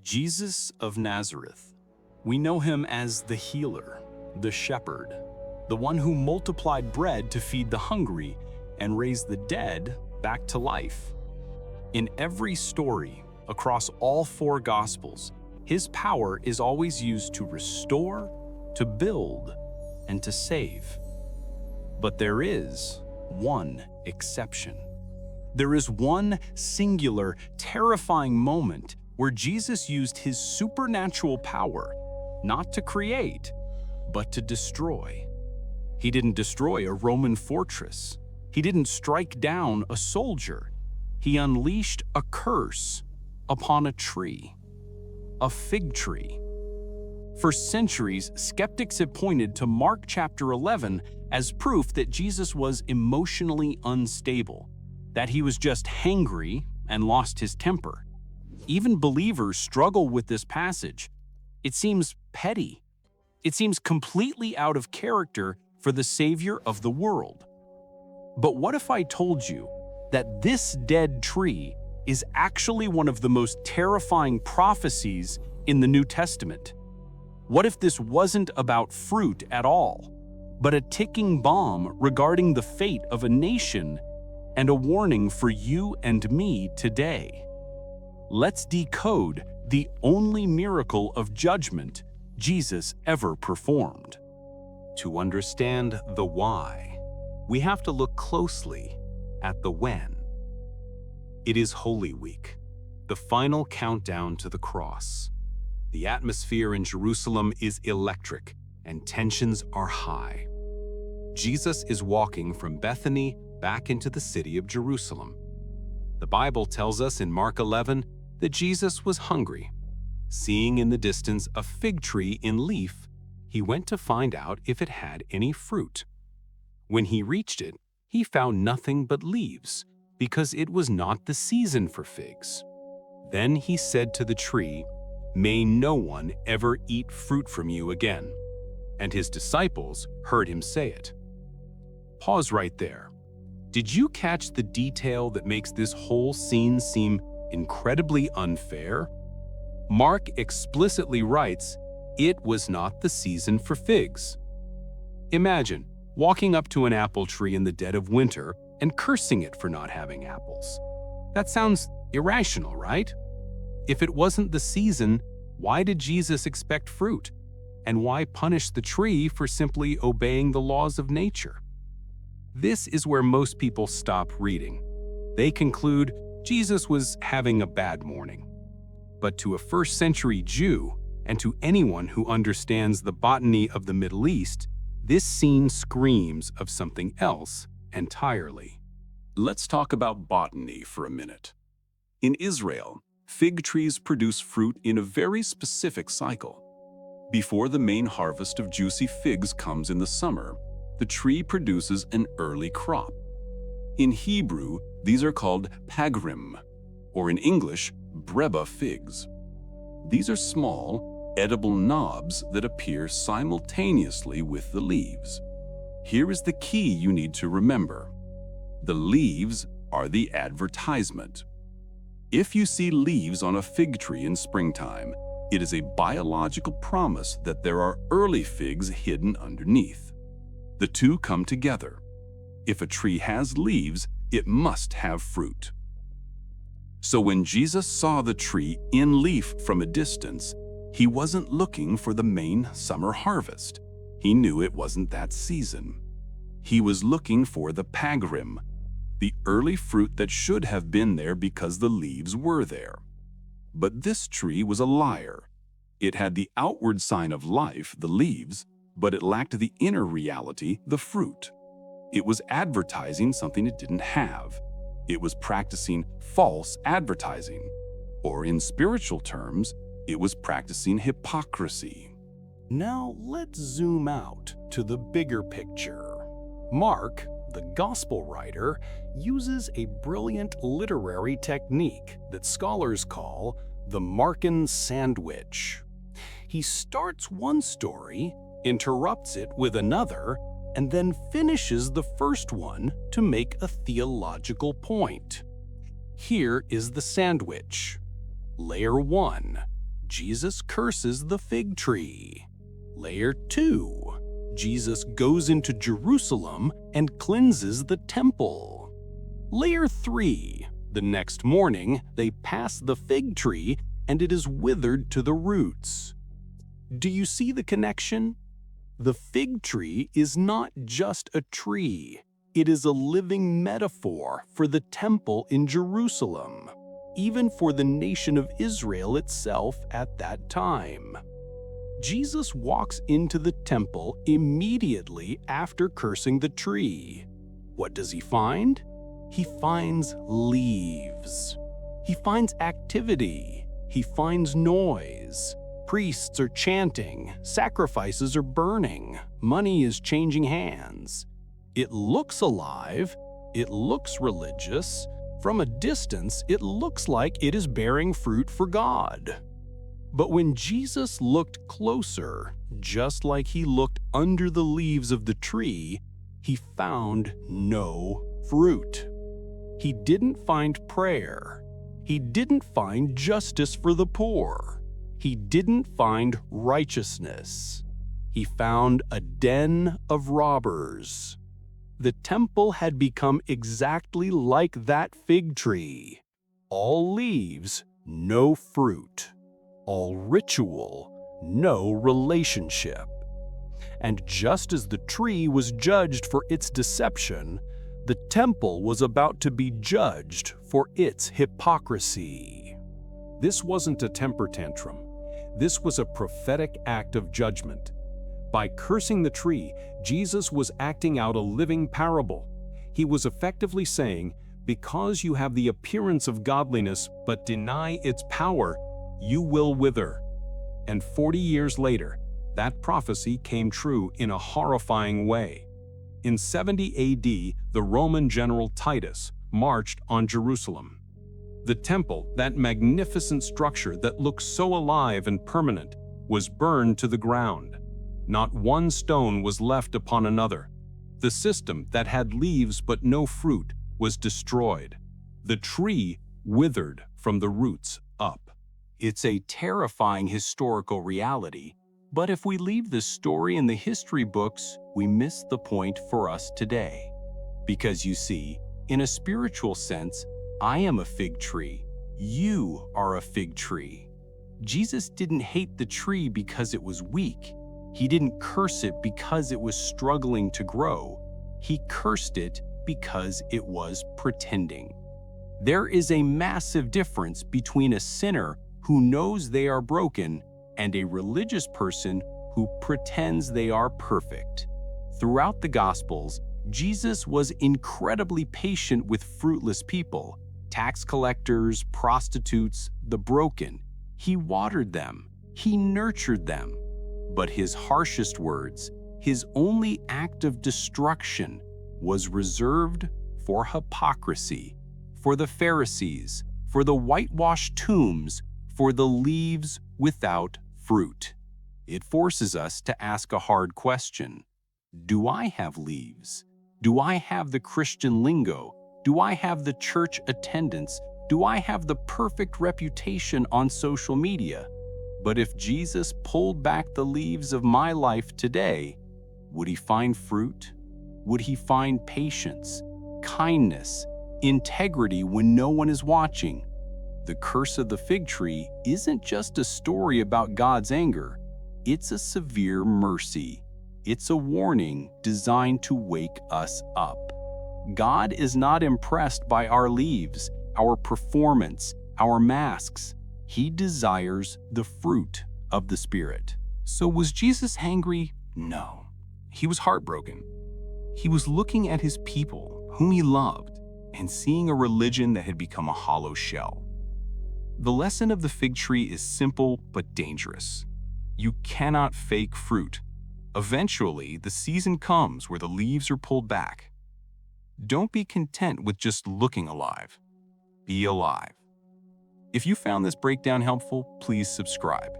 Jesus of Nazareth. We know him as the healer, the shepherd, the one who multiplied bread to feed the hungry and raised the dead back to life. In every story, across all four Gospels, his power is always used to restore, to build, and to save. But there is one exception. There is one singular, terrifying moment where Jesus used his supernatural power not to create, but to destroy. He didn't destroy a Roman fortress. He didn't strike down a soldier. He unleashed a curse upon a tree, a fig tree. For centuries, skeptics have pointed to Mark chapter 11 as proof that Jesus was emotionally unstable, that he was just hangry and lost his temper. Even believers struggle with this passage. It seems petty. It seems completely out of character for the Savior of the world. But what if I told you that this dead tree is actually one of the most terrifying prophecies in the New Testament? What if this wasn't about fruit at all, but a ticking bomb regarding the fate of a nation and a warning for you and me today? Let's decode the only miracle of judgment Jesus ever performed. To understand the why, we have to look closely at the when. It is Holy Week, the final countdown to the cross. The atmosphere in Jerusalem is electric and tensions are high. Jesus is walking from Bethany back into the city of Jerusalem. The Bible tells us in Mark 11 that Jesus was hungry. Seeing in the distance a fig tree in leaf, he went to find out if it had any fruit. When he reached it, he found nothing but leaves, because it was not the season for figs. Then he said to the tree, "May no one ever eat fruit from you again." And his disciples heard him say it. Pause right there. Did you catch the detail that makes this whole scene seem incredibly unfair? Mark explicitly writes, it was not the season for figs. Imagine walking up to an apple tree in the dead of winter and cursing it for not having apples. That sounds irrational, right? If it wasn't the season, why did Jesus expect fruit? And why punish the tree for simply obeying the laws of nature? This is where most people stop reading. They conclude Jesus was having a bad morning. But to a first-century Jew, and to anyone who understands the botany of the Middle East, this scene screams of something else entirely. Let's talk about botany for a minute. In Israel, fig trees produce fruit in a very specific cycle. Before the main harvest of juicy figs comes in the summer, the tree produces an early crop. In Hebrew, these are called pagrim, or in English, breba figs. These are small, edible knobs that appear simultaneously with the leaves. Here is the key you need to remember. The leaves are the advertisement. If you see leaves on a fig tree in springtime, it is a biological promise that there are early figs hidden underneath. The two come together. If a tree has leaves, it must have fruit. So when Jesus saw the tree in leaf from a distance, he wasn't looking for the main summer harvest. He knew it wasn't that season. He was looking for the pagrim, the early fruit that should have been there because the leaves were there. But this tree was a liar. It had the outward sign of life, the leaves, but it lacked the inner reality, the fruit. It was advertising something it didn't have. It was practicing false advertising. Or in spiritual terms, it was practicing hypocrisy. Now let's zoom out to the bigger picture. Mark, the gospel writer, uses a brilliant literary technique that scholars call the Markan sandwich. He starts one story, interrupts it with another, and then finishes the first one to make a theological point. Here is the sandwich. Layer 1. Jesus curses the fig tree. Layer 2. Jesus goes into Jerusalem and cleanses the temple. Layer 3. The next morning, they pass the fig tree and it is withered to the roots. Do you see the connection? The fig tree is not just a tree. It is a living metaphor for the temple in Jerusalem, even for the nation of Israel itself at that time. Jesus walks into the temple immediately after cursing the tree. What does he find? He finds leaves. He finds activity. He finds noise. Priests are chanting. Sacrifices are burning. Money is changing hands. It looks alive. It looks religious. From a distance, it looks like it is bearing fruit for God. But when Jesus looked closer, just like he looked under the leaves of the tree, he found no fruit. He didn't find prayer. He didn't find justice for the poor. He didn't find righteousness. He found a den of robbers. The temple had become exactly like that fig tree. All leaves, no fruit. All ritual, no relationship. And just as the tree was judged for its deception, the temple was about to be judged for its hypocrisy. This wasn't a temper tantrum. This was a prophetic act of judgment. By cursing the tree, Jesus was acting out a living parable. He was effectively saying, because you have the appearance of godliness but deny its power, you will wither. And 40 years later, that prophecy came true in a horrifying way. In 70 AD, the Roman general Titus marched on Jerusalem. The temple, that magnificent structure that looked so alive and permanent, was burned to the ground. Not one stone was left upon another. The system that had leaves but no fruit was destroyed. The tree withered from the roots up. It's a terrifying historical reality, but if we leave the story in the history books, we miss the point for us today. Because you see, in a spiritual sense, I am a fig tree. You are a fig tree. Jesus didn't hate the tree because it was weak. He didn't curse it because it was struggling to grow. He cursed it because it was pretending. There is a massive difference between a sinner who knows they are broken and a religious person who pretends they are perfect. Throughout the Gospels, Jesus was incredibly patient with fruitless people, tax collectors, prostitutes, the broken. He watered them. He nurtured them. But his harshest words, his only act of destruction, was reserved for hypocrisy, for the Pharisees, for the whitewashed tombs, for the leaves without fruit. It forces us to ask a hard question. Do I have leaves? Do I have the Christian lingo? Do I have the church attendance? Do I have the perfect reputation on social media? But if Jesus pulled back the leaves of my life today, would he find fruit? Would he find patience, kindness, integrity when no one is watching? The curse of the fig tree isn't just a story about God's anger. It's a severe mercy. It's a warning designed to wake us up. God is not impressed by our leaves, our performance, our masks. He desires the fruit of the Spirit. So was Jesus hangry? No. He was heartbroken. He was looking at his people, whom he loved, and seeing a religion that had become a hollow shell. The lesson of the fig tree is simple but dangerous. You cannot fake fruit. Eventually, the season comes where the leaves are pulled back. Don't be content with just looking alive. Be alive. If you found this breakdown helpful, please subscribe.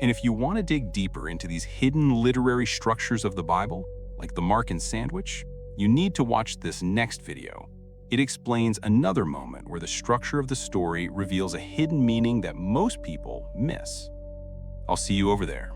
And if you want to dig deeper into these hidden literary structures of the Bible, like the Mark and Sandwich, you need to watch this next video. It explains another moment where the structure of the story reveals a hidden meaning that most people miss. I'll see you over there.